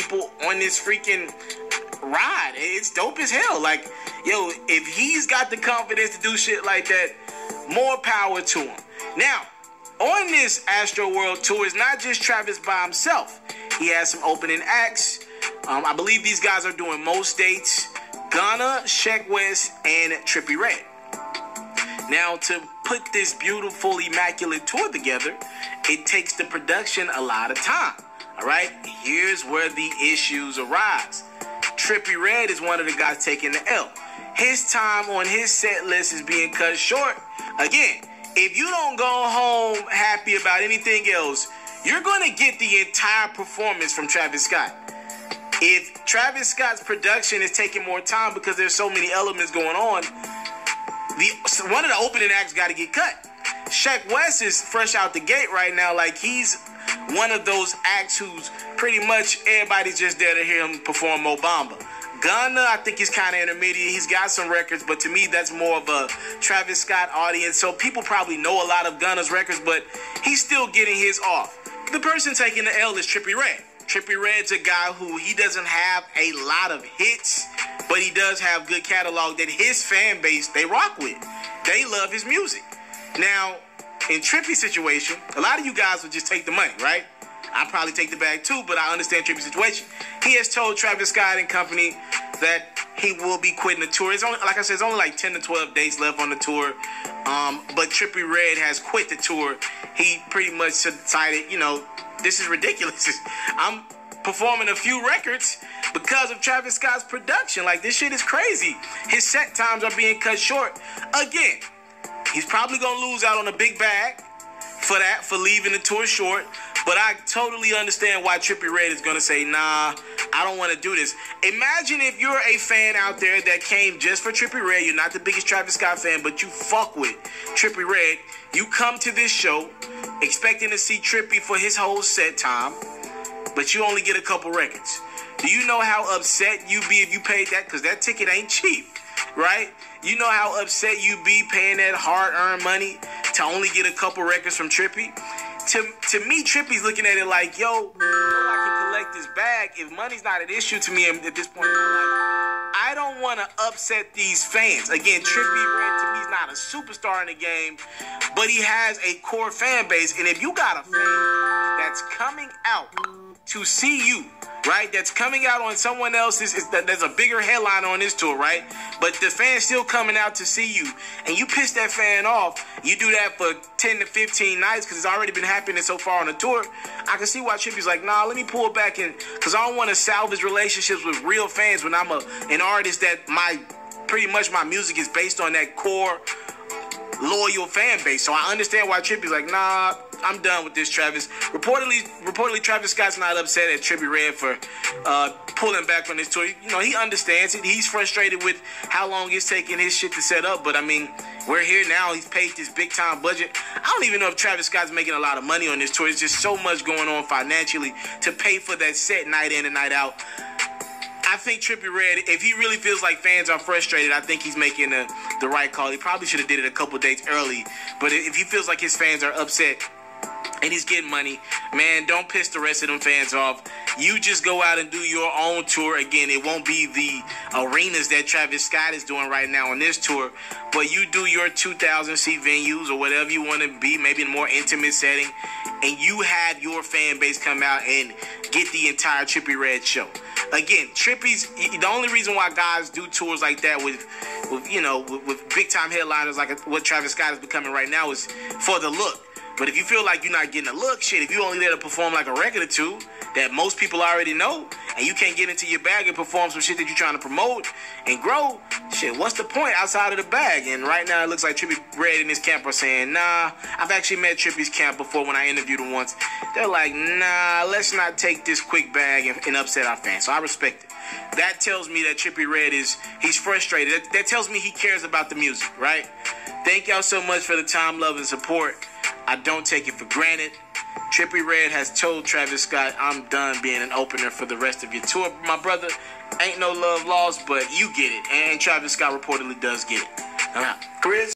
people on this freaking ride. It's dope as hell. Like, yo, if he's got the confidence to do shit like that, more power to him. Now, on this Astra World Tour, it's not just Travis by himself. He has some opening acts. I believe these guys are doing most dates. Gunna, Sheck West, and Trippie Redd. Now, to put this beautiful, immaculate tour together, it takes the production a lot of time. All right? Here's where the issues arise. Trippie Redd is one of the guys taking the L. His time on his set list is being cut short. Again, if you don't go home happy about anything else, you're going to get the entire performance from Travis Scott. If Travis Scott's production is taking more time because there's so many elements going on, one of the opening acts got to get cut. Sheck West is fresh out the gate right now. Like, he's one of those acts who's pretty much everybody's just there to hear him perform Mo Bamba. Gunna, I think, he's kind of intermediate. He's got some records, but to me, that's more of a Travis Scott audience. So people probably know a lot of Gunna's records, but he's still getting his off. The person taking the L is Trippie Redd. Trippie Redd's a guy who he doesn't have a lot of hits, but he does have good catalog that his fan base, they rock with. They love his music. Now, in Trippie's situation, a lot of you guys would just take the money, right? I'd probably take the bag too, but I understand Trippie's situation. He has told Travis Scott and company that he will be quitting the tour. It's only, like I said, it's only like 10 to 12 days left on the tour. But Trippie Redd has quit the tour. He pretty much decided, you know, this is ridiculous. I'm performing a few records because of Travis Scott's production. Like, this shit is crazy. His set times are being cut short. Again, he's probably going to lose out on a big bag for that, for leaving the tour short. But I totally understand why Trippie Redd is going to say, nah, I don't want to do this. Imagine if you're a fan out there that came just for Trippie Redd. You're not the biggest Travis Scott fan, but you fuck with Trippie Redd. You come to this show expecting to see Trippie for his whole set time, but you only get a couple records. Do you know how upset you'd be if you paid that? Because that ticket ain't cheap, right? You know how upset you'd be paying that hard-earned money to only get a couple records from Trippie? To me, Trippie's looking at it like, yo, I can collect this bag. If money's not an issue to me at this point in my life, I don't want to upset these fans. Again, Trippie Redd to me is not a superstar in the game, but he has a core fan base. And if you got a fan that's coming out to see you, right, that's coming out on someone else's, there's a bigger headline on this tour, right? But the fan's still coming out to see you, and you piss that fan off. You do that for 10 to 15 nights because it's already been happening so far on the tour. I can see why Trippie's like, nah, let me pull back in, because I don't want to salvage relationships with real fans when I'm an artist that pretty much my music is based on that core loyal fan base. So I understand why Trippie's like, nah, I'm done with this, Travis. Reportedly, Travis Scott's not upset at Trippie Redd for pulling back on this tour. You know, he understands it. He's frustrated with how long it's taking his shit to set up. But, I mean, we're here now. He's paid this big-time budget. I don't even know if Travis Scott's making a lot of money on this tour. There's just so much going on financially to pay for that set night in and night out. I think Trippie Redd, if he really feels like fans are frustrated, I think he's making the right call. He probably should have did it a couple dates early. But if he feels like his fans are upset and he's getting money, man, don't piss the rest of them fans off. You just go out and do your own tour. Again, it won't be the arenas that Travis Scott is doing right now on this tour, but you do your 2,000-seat venues or whatever you want to be, maybe in a more intimate setting, and you have your fan base come out and get the entire Trippie Redd show. Again, Trippie's the only reason why guys do tours like that with big time headliners like what Travis Scott is becoming right now is for the look. But if you feel like you're not getting a look, shit, if you only there to perform like a record or two that most people already know, and you can't get into your bag and perform some shit that you're trying to promote and grow, shit, what's the point outside of the bag? And right now it looks like Trippie Redd and his camp are saying, nah. I've actually met Trippie's camp before when I interviewed him once. They're like, nah, let's not take this quick bag and upset our fans. So I respect it. That tells me that Trippie Redd he's frustrated. That tells me he cares about the music, right? Thank y'all so much for the time, love, and support. I don't take it for granted. Trippie Redd has told Travis Scott, I'm done being an opener for the rest of your tour. My brother, ain't no love lost, but you get it. And Travis Scott reportedly does get it. I'm out. Chris?